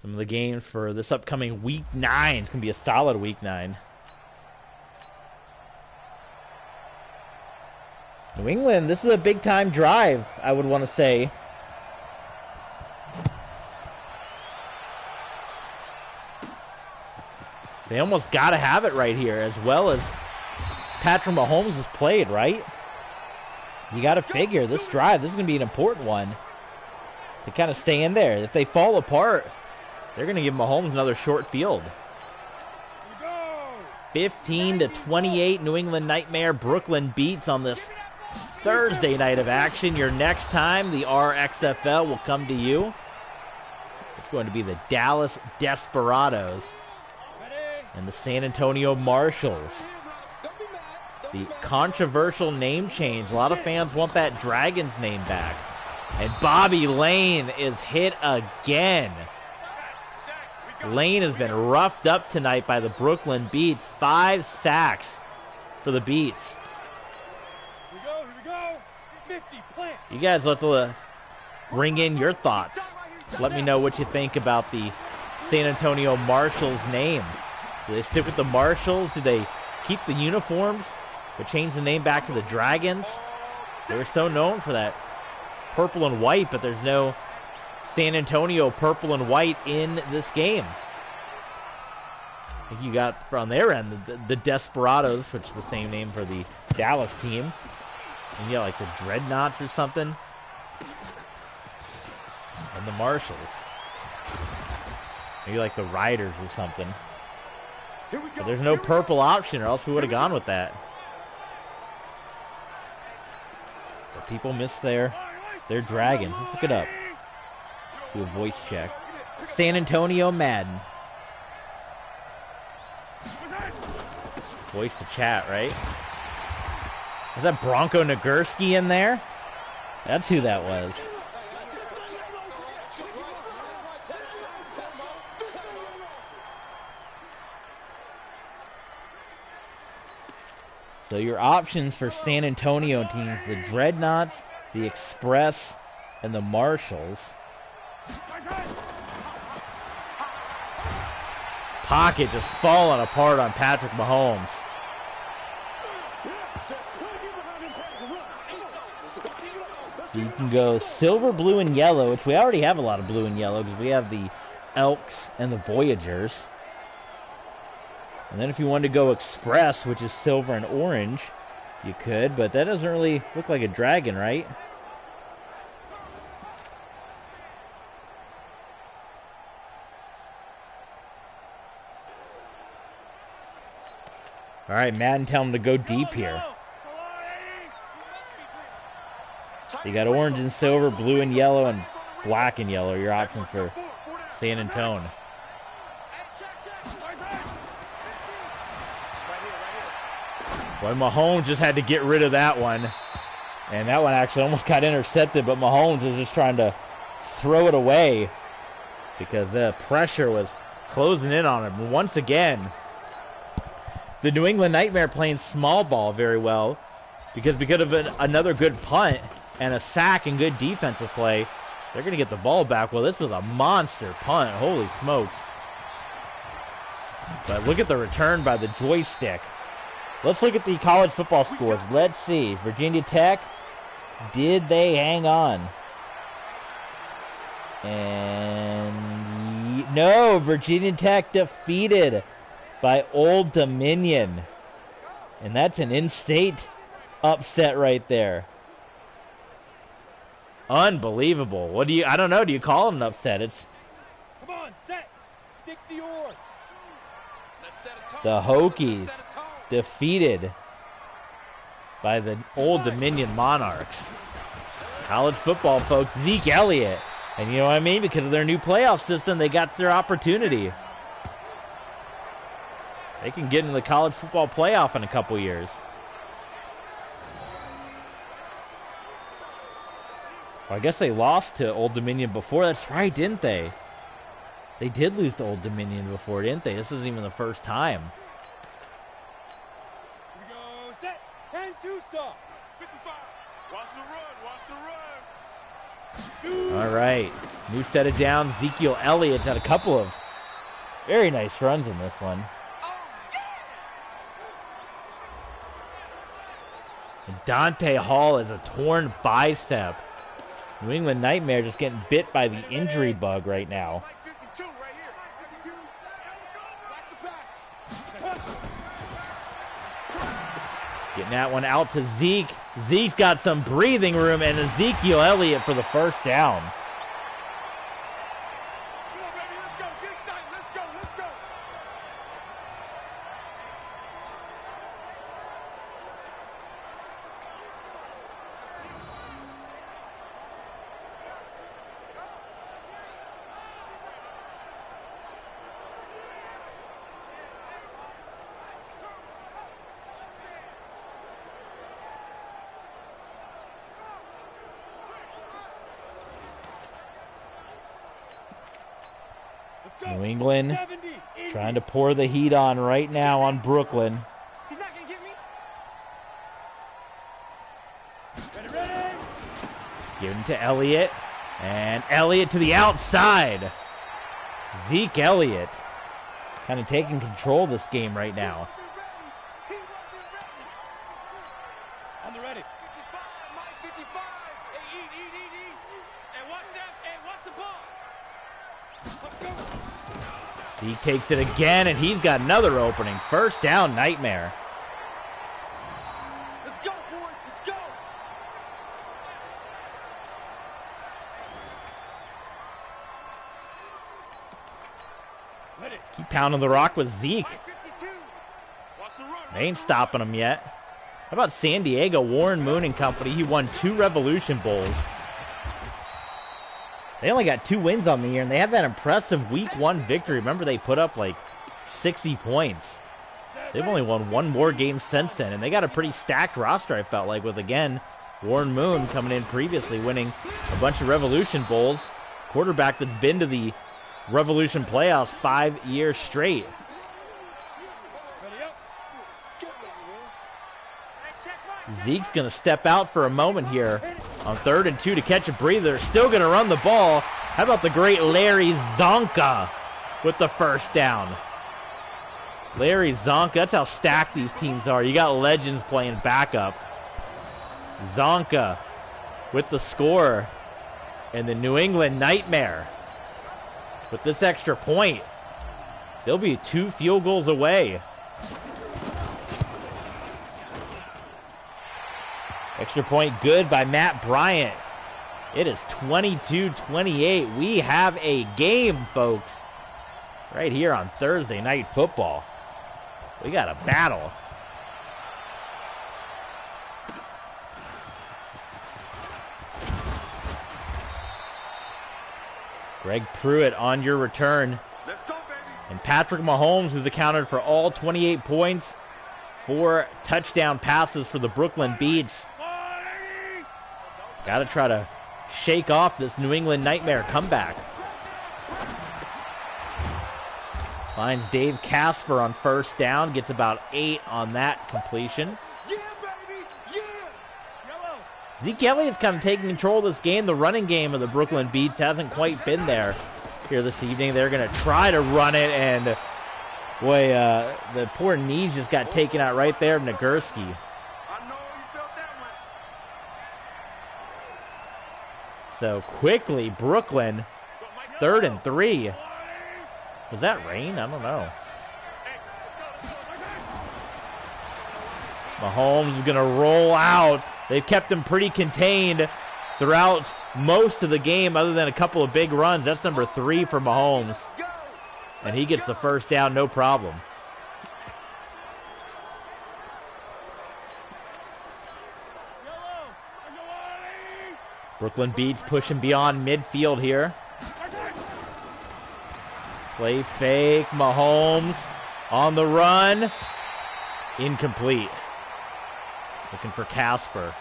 Some of the games for this upcoming Week 9. It's going to be a solid Week 9. New England, this is a big-time drive, I would want to say. They almost got to have it right here, as well as Patrick Mahomes has played, right? You got to figure this drive, this is going to be an important one to kind of stay in there. If they fall apart, they're going to give Mahomes another short field. 15-28, New England Nightmare. Brooklyn beats on this Thursday night of action. Your next time, the RXFL will come to you. It's going to be the Dallas Desperados and the San Antonio Marshalls. The controversial name change. A lot of fans want that Dragons name back. And Bobby Lane is hit again. Lane has been roughed up tonight by the Brooklyn Beats. 5 sacks for the Beats. Here we go. 50, plant. You guys let the bring in your thoughts. Let me know what you think about the San Antonio Marshalls name. Do they stick with the Marshalls? Do they keep the uniforms but change the name back to the Dragons? They were so known for that purple and white, but there's no San Antonio purple and white in this game. I think you got from their end the Desperados, which is the same name for the Dallas team. And you got like the Dreadnoughts or something. And the Marshalls. Maybe like the Riders or something. But there's no purple option, or else we would have gone with that. But people miss their Dragons. Let's look it up. Do a voice check. San Antonio Madden. Voice to chat, right? Is that Bronco Nagurski in there? That's who that was. So your options for San Antonio teams, the Dreadnoughts, the Express, and the Marshalls. Pocket just falling apart on Patrick Mahomes. So you can go silver, blue, and yellow, which we already have a lot of blue and yellow because we have the Elks and the Voyagers. And then if you wanted to go Express, which is silver and orange, you could, but that doesn't really look like a dragon, right? All right, Madden, tell him to go deep here. You got orange and silver, blue and yellow, and black and yellow. Your option for San Antonio. Boy, Mahomes just had to get rid of that one. And that one actually almost got intercepted, but Mahomes was just trying to throw it away because the pressure was closing in on him. Once again, the New England Nightmare playing small ball very well because of another good punt and a sack and good defensive play, they're going to get the ball back. Well, this was a monster punt. Holy smokes. But look at the return by the joystick. Let's look at the college football scores. Let's see. Virginia Tech, did they hang on? And no, Virginia Tech defeated by Old Dominion. And that's an in-state upset right there. Unbelievable. I don't know, do you call it an upset? It's Come on, set. 60 or. the Hokies defeated by the Old Dominion Monarchs. College football, folks. Zeke Elliott. And you know what I mean? Because of their new playoff system, they got their opportunity. They can get into the college football playoff in a couple years. Well, I guess they lost to Old Dominion before. That's right, didn't they? They did lose to Old Dominion before, didn't they? This isn't even the first time. Here we go, set. 10-2 stop. 55. Watch the run. Watch the run. All right. New set of downs. Ezekiel Elliott's had a couple of very nice runs in this one. And Dante Hall is a torn bicep. New England Nightmare just getting bit by the injury bug right now. Getting that one out to Zeke. Zeke's got some breathing room, and Ezekiel Elliott for the first down. New England trying to pour the heat on right now on Brooklyn. He's not gonna get me. Ready. Giving to Elliott. And Elliott to the outside. Zeke Elliott kind of taking control of this game right now. On the ready. 55, Mike 55. Hey, eat. And watch that. And watch the ball. Let's go. Zeke takes it again, and he's got another opening. First down, Nightmare. Let's go, boys. Let's go. Ready. Keep pounding the rock with Zeke. Mike 52. Watch the run. They ain't stopping him yet. How about San Diego? Warren Moon and company. He won 2 Revolution Bowls. They only got 2 wins on the year, and they have that impressive Week 1 victory. Remember, they put up like 60 points. They've only won 1 more game since then, and they got a pretty stacked roster, I felt like, with, again, Warren Moon coming in previously, winning a bunch of Revolution Bowls. Quarterback that's been to the Revolution playoffs 5 years straight. Zeke's going to step out for a moment here on 3rd and 2 to catch a breather. Still going to run the ball. How about the great Larry Zonka with the first down? Larry Zonka, that's how stacked these teams are. You got legends playing backup. Zonka with the score. And the New England Nightmare with this extra point. They'll be 2 field goals away. Extra point good by Matt Bryant. It is 22-28. We have a game, folks. Right here on Thursday Night Football. We got a battle. Greg Pruitt on your return. Let's go, baby. And Patrick Mahomes, who's accounted for all 28 points, 4 touchdown passes for the Brooklyn Beats. Got to try to shake off this New England Nightmare comeback. Finds Dave Casper on first down. Gets about 8 on that completion. Yeah, baby. Yeah. Zeke Elliott's kind of taking control of this game. The running game of the Brooklyn Beats hasn't quite been there here this evening. They're going to try to run it, and boy, the poor knees just got taken out right there of Nagurski. I know you felt that one. So quickly, Brooklyn, 3rd and 3. Was that rain? I don't know. Mahomes is going to roll out. They've kept him pretty contained throughout most of the game other than a couple of big runs. That's number 3 for Mahomes. And he gets the first down, no problem. Brooklyn Beats pushing beyond midfield here. Play fake, Mahomes on the run. Incomplete. Looking for Casper.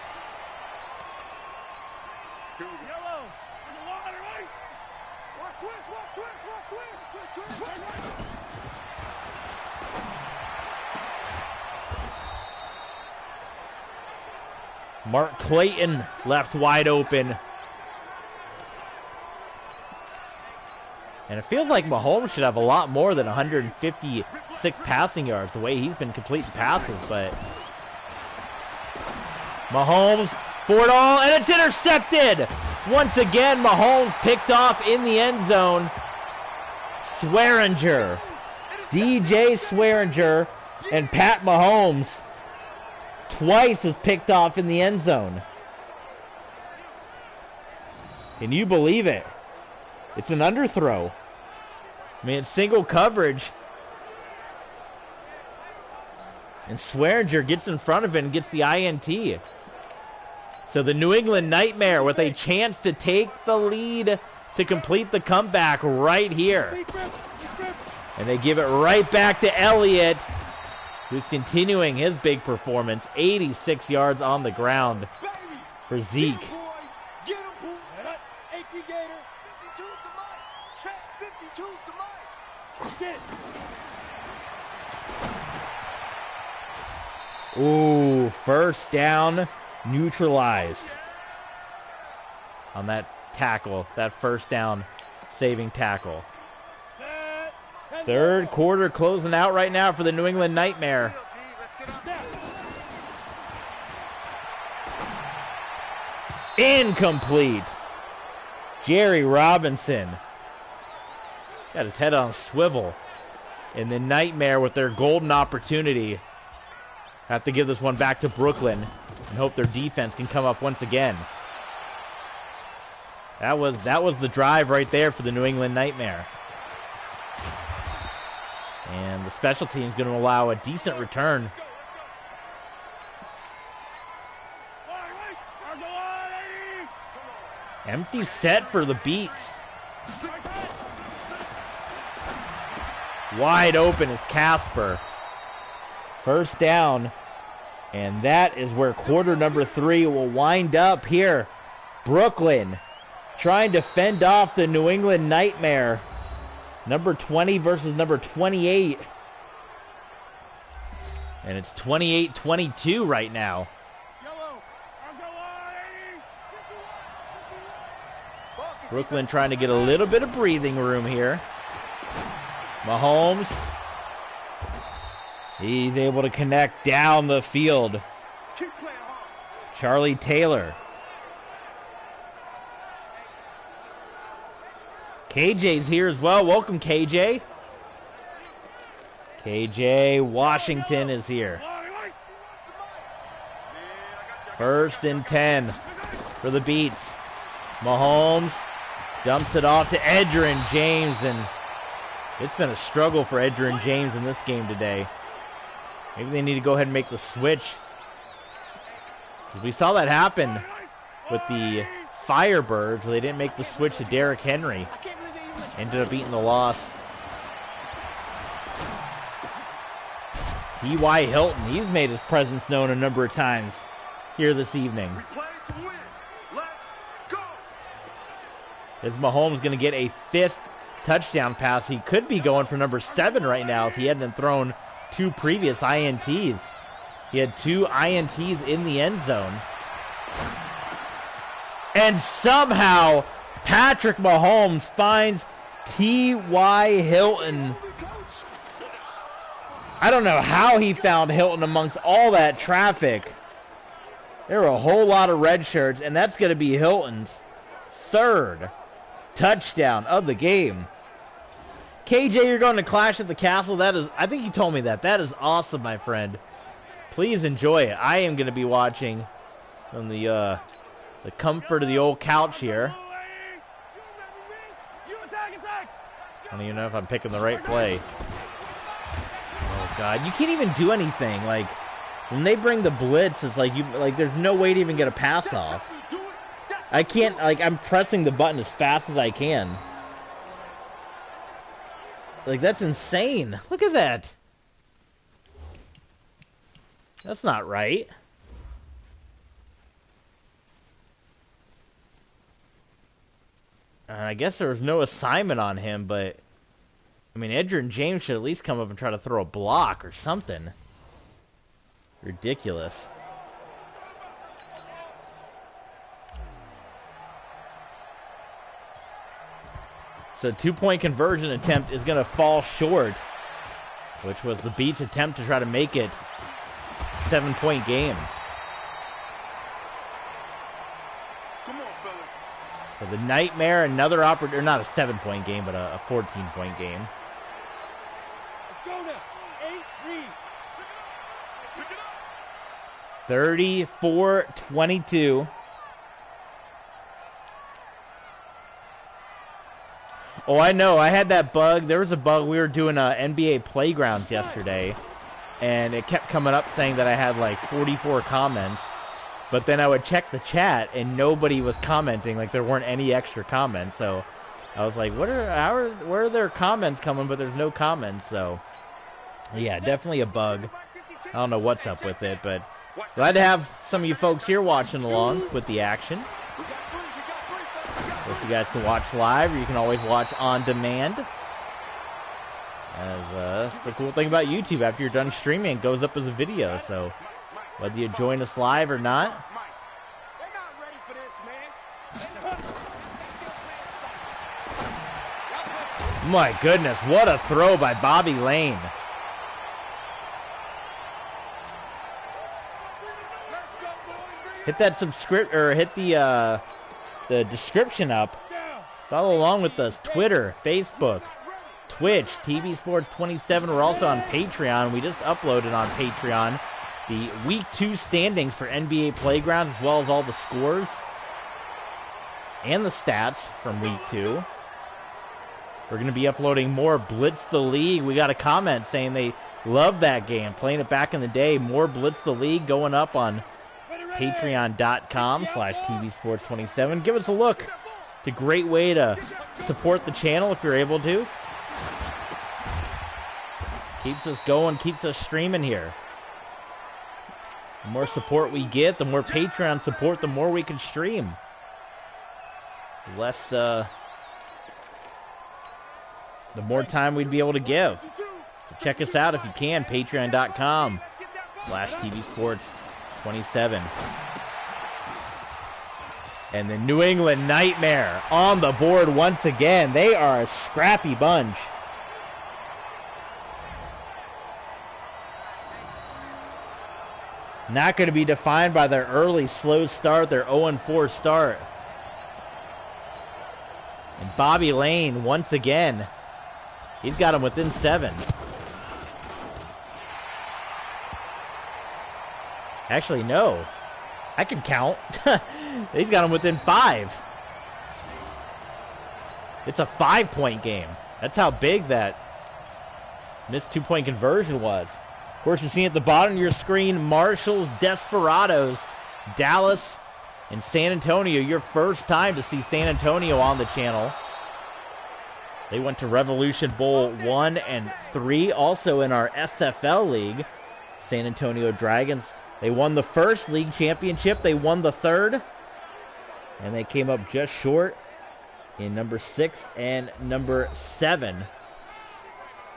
Mark Clayton left wide open And it feels like Mahomes should have a lot more than 156 passing yards, the way he's been completing passes, but Mahomes for it all, and it's intercepted! Once again, Mahomes picked off in the end zone. Swearinger, DJ Swearinger, and Pat Mahomes twice is picked off in the end zone. Can you believe it? It's an underthrow. I mean, it's single coverage. And Swearinger gets in front of it and gets the INT. So the New England Nightmare with a chance to take the lead to complete the comeback right here. And they give it right back to Elliott, who's continuing his big performance. 86 yards on the ground for Zeke. Ooh, first down, neutralized on that tackle, that first down saving tackle. Third quarter closing out right now for the New England Nightmare. Incomplete. Jerry Robinson got his head on a swivel. And the Nightmare with their golden opportunity have to give this one back to Brooklyn and hope their defense can come up once again. That was the drive right there for the New England Nightmare. And the special team is going to allow a decent return. Empty set for the Beats. Wide open is Casper. First down. And that is where quarter number 3 will wind up here. Brooklyn trying to fend off the New England Nightmare. Number 20 versus number 28. And it's 28-22 right now. Brooklyn trying to get a little bit of breathing room here. Mahomes. He's able to connect down the field. Charlie Taylor. KJ's here as well. Welcome, KJ. KJ Washington is here. First and 10 for the Beats. Mahomes dumps it off to Edgerrin James, and it's been a struggle for Edgerrin James in this game today. Maybe they need to go ahead and make the switch. We saw that happen with the Firebirds, where they didn't make the switch to Derrick Henry. Ended up eating the loss. T.Y. Hilton, he's made his presence known a number of times here this evening. Is Mahomes going to get a 5th touchdown pass? He could be going for number 7 right now if he hadn't thrown 2 previous INTs. He had 2 INTs in the end zone. And somehow Patrick Mahomes finds T.Y. Hilton. I don't know how he found Hilton amongst all that traffic. There were a whole lot of red shirts, and that's going to be Hilton's 3rd touchdown of the game. KJ, you're going to Clash at the Castle. That is, I think you told me that. That is awesome, my friend. Please enjoy it. I am going to be watching from the comfort of the old couch here. I don't even know if I'm picking the right play. Oh God, you can't even do anything. Like when they bring the blitz, it's like there's no way to even get a pass off. I can't, I'm pressing the button as fast as I can. Like, that's insane. Look at that. That's not right. I guess there was no assignment on him, but I mean, Edgerrin James should at least come up and try to throw a block or something. Ridiculous. So 2-point conversion attempt is going to fall short, which was the Beats' attempt to try to make it a 7-point game. Come on, fellas. So the Nightmare, another opportunity, not a 7-point game, but a 14-point game. Let's go now. 8-3. Pick it up. 34-22. Oh, I know. I had that bug. There was a bug. We were doing NBA Playgrounds yesterday, and it kept coming up saying that I had like 44 comments. But then I would check the chat, and nobody was commenting. Like, there weren't any extra comments. So I was like, where are their comments coming? But there's no comments. So, yeah, definitely a bug. I don't know what's up with it, but glad to have some of you folks here watching along with the action. Of course, you guys can watch live, or you can always watch on demand. As that's the cool thing about YouTube. After you're done streaming, it goes up as a video. So whether you join us live or not. My goodness, what a throw by Bobby Lane. Hit that subscribe, or hit the description up. Follow along with us. Twitter, Facebook, Twitch, TV Sports 27. We're also on Patreon. We just uploaded on Patreon the Week 2 standings for NBA Playgrounds, as well as all the scores and the stats from Week 2. We're going to be uploading more Blitz the League. We got a comment saying they love that game, playing it back in the day. More Blitz the League going up on patreon.com/tvsports27. Give us a look. It's a great way to support the channel if you're able to. Keeps us going, keeps us streaming here. The more support we get, the more Patreon support, the more we can stream. The less the more time we'd be able to give. So check us out if you can, patreon.com/tvsports27. And the New England Nightmare on the board once again. They are a scrappy bunch. Not going to be defined by their early slow start, their 0-4 start. And Bobby Lane, once again, he's got him within 7. Actually, no. I can count. He's got him within 5. It's a 5-point game. That's how big that missed 2-point conversion was. Of course, you're seeing at the bottom of your screen, Marshall's Desperados, Dallas, and San Antonio. Your first time to see San Antonio on the channel. They went to Revolution Bowl 1 and 3. Also in our SFL League, San Antonio Dragons. They won the first league championship. They won the third. And they came up just short in number 6 and number 7.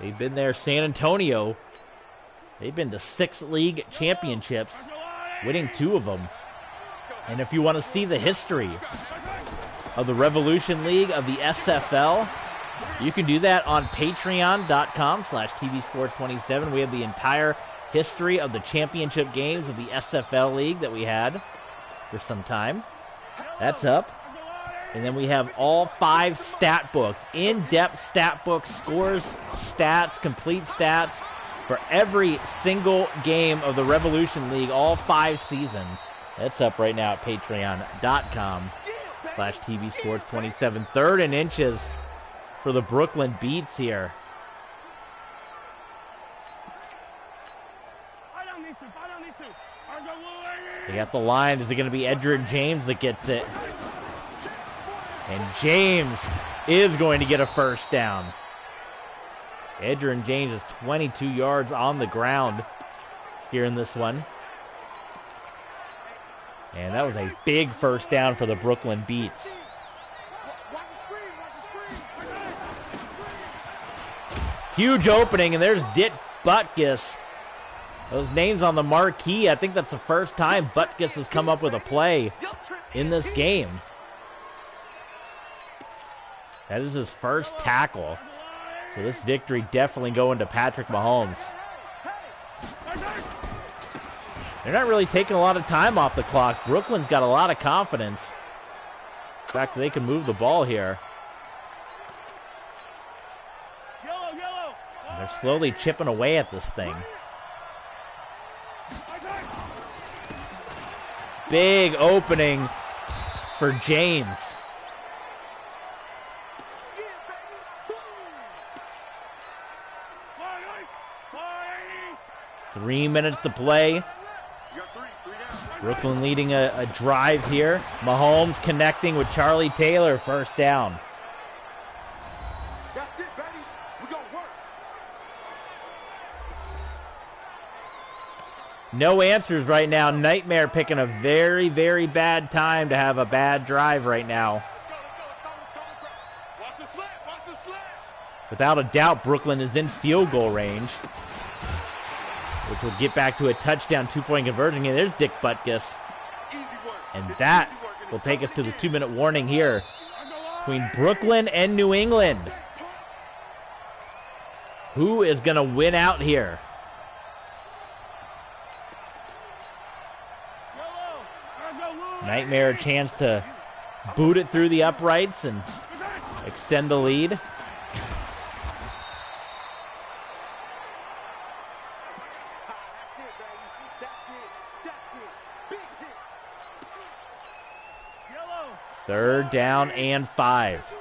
They've been there, San Antonio. They've been to 6 league championships, winning 2 of them. And if you want to see the history of the Revolution League, of the SFL, you can do that on patreon.com/tvsports27. We have the entire history of the championship games of the SFL League that we had for some time. That's up. And then we have all 5 stat books, in-depth stat books, scores, stats, complete stats for every single game of the Revolution League, all 5 seasons. That's up right now at patreon.com/tvsports27. 3rd and inches for the Brooklyn Beats here. They got the line. Is it going to be Edgerrin James that gets it? And James is going to get a first down. Edgerrin James is 22 yards on the ground here in this one. And that was a big first down for the Brooklyn Beats. Huge opening, and there's Butkus. Those names on the marquee, I think that's the first time Butkus has come up with a play in this game. That is his first tackle. So this victory definitely going to Patrick Mahomes. They're not really taking a lot of time off the clock. Brooklyn's got a lot of confidence. In fact, they can move the ball here. And they're slowly chipping away at this thing. Big opening for James. Three minutes to play. Brooklyn leading a drive here. Mahomes connecting with Charlie Taylor, first down. That's it, baby. We gonna work. No answers right now. Nightmare picking a very, very bad time to have a bad drive right now. Watch the slip. Watch the slip. Without a doubt, Brooklyn is in field goal range, which will get back to a touchdown, two-point conversion. And there's Dick Butkus. Easy work. And that will take us to the 2-minute warning here between Brooklyn and New England. Who is going to win out here? Nightmare a chance to boot it through the uprights and extend the lead. Third down and 5.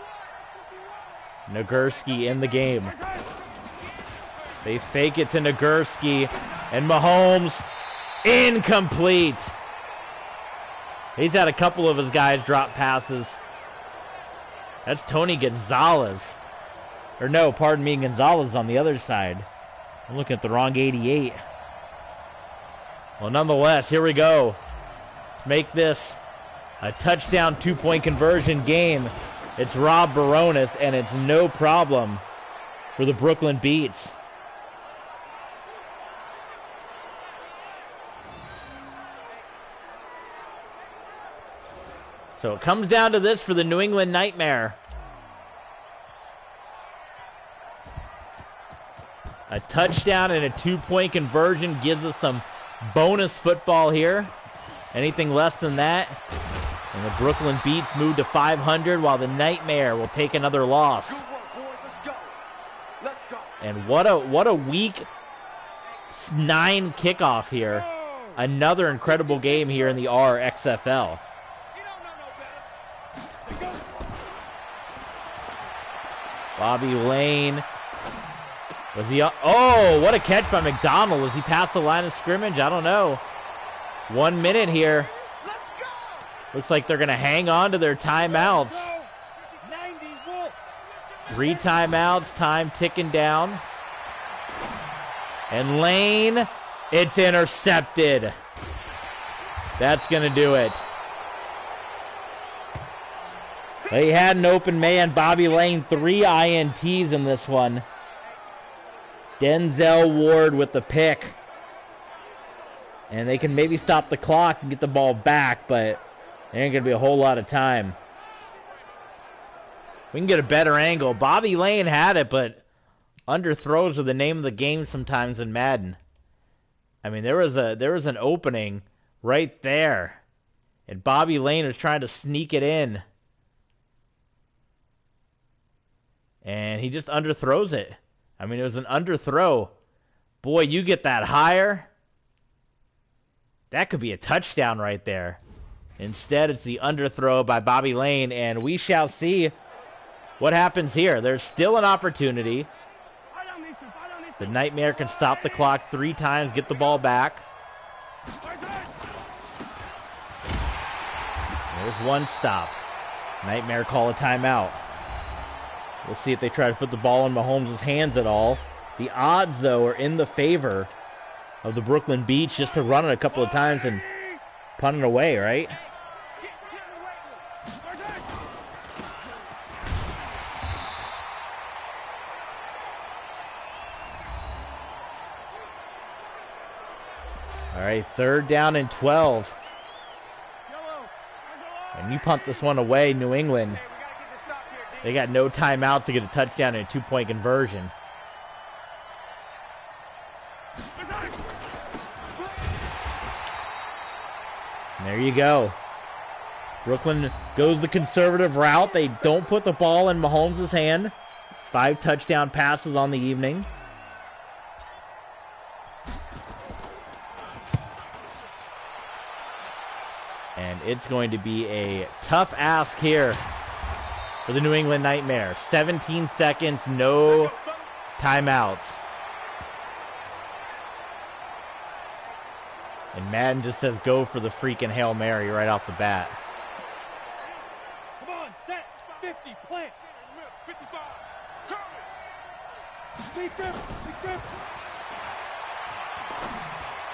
Nagurski in the game. They fake it to Nagurski, and Mahomes incomplete. He's had a couple of his guys drop passes. That's Tony Gonzalez. Or no, pardon me, Gonzalez on the other side. I'm looking at the wrong 88. Well, nonetheless, here we go. Let's make this a touchdown, two-point conversion game. It's Rob Baronis, and it's no problem for the Brooklyn Beats. So it comes down to this for the New England Nightmare. A touchdown and a two-point conversion gives us some bonus football here. Anything less than that, and the Brooklyn Beats move to 500, while the Nightmare will take another loss. Good work, boys. Let's go. Let's go. And what a week 9 kickoff here. Another incredible game here in the RXFL. Bobby Lane. Was he up? Oh, what a catch by McDonald. Was he past the line of scrimmage? I don't know. 1 minute here. Looks like they're going to hang on to their timeouts. 3 timeouts, time ticking down. And Lane, it's intercepted. That's going to do it. They had an open man. Bobby Lane, 3 INTs in this one. Denzel Ward with the pick. And they can maybe stop the clock and get the ball back, but there ain't going to be a whole lot of time. We can get a better angle. Bobby Lane had it, but underthrows are the name of the game sometimes in Madden. I mean, there was an opening right there, and Bobby Lane was trying to sneak it in. And he just underthrows it. I mean, it was an underthrow. Boy, you get that higher, that could be a touchdown right there. Instead, it's the underthrow by Bobby Lane, and we shall see what happens here. There's still an opportunity. The Nightmare can stop the clock 3 times, get the ball back. There's one stop. Nightmare call a timeout. We'll see if they try to put the ball in Mahomes' hands at all. The odds, though, are in the favor of the Brooklyn Beats just to run it a couple of times and punt it away, right? All right, 3rd down and 12. And you punt this one away, New England. We gotta get this stop here, D. They got no timeout to get a touchdown and a 2-point conversion. And there you go. Brooklyn goes the conservative route. They don't put the ball in Mahomes' hand. 5 touchdown passes on the evening. And it's going to be a tough ask here for the New England Nightmare. 17 seconds, no timeouts. And Madden just says go for the freaking Hail Mary right off the bat. Come on, set, 50, plant, 55, coming.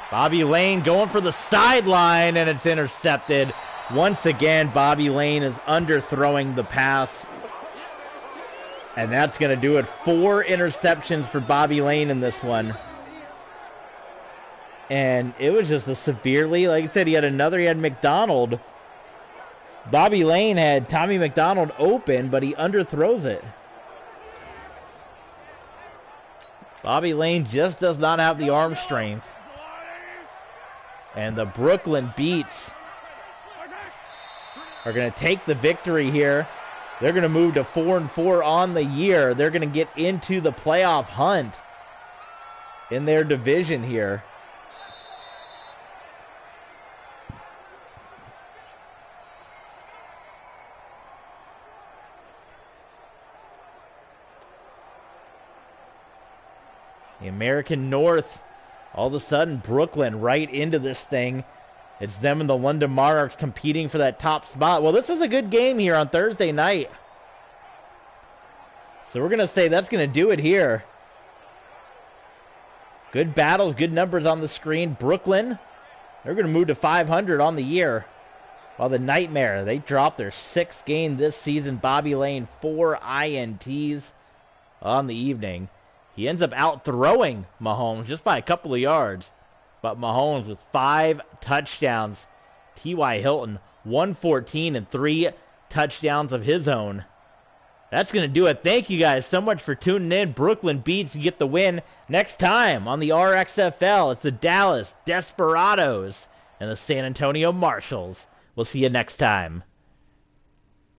Bobby Lane going for the sideline, and it's intercepted. Once again, Bobby Lane is underthrowing the pass. And that's going to do it. 4 interceptions for Bobby Lane in this one. And it was just a severely, like I said, he had McDonald. Bobby Lane had Tommy McDonald open, but he underthrows it. Bobby Lane just does not have the arm strength. And the Brooklyn Beats are going to take the victory here. They're going to move to 4-4 on the year. They're going to get into the playoff hunt in their division here. The American North, all of a sudden, Brooklyn right into this thing. It's them and the London Monarchs competing for that top spot. Well, this was a good game here on Thursday night. So we're going to say that's going to do it here. Good battles, good numbers on the screen. Brooklyn, they're going to move to 500 on the year. While the Nightmare, they dropped their 6th game this season. Bobby Lane, 4 INTs on the evening. He ends up out-throwing Mahomes just by a couple of yards. But Mahomes with 5 touchdowns. T.Y. Hilton, 114 and 3 touchdowns of his own. That's going to do it. Thank you guys so much for tuning in. Brooklyn Beats get the win. Next time on the RXFL, it's the Dallas Desperados and the San Antonio Marshals. We'll see you next time.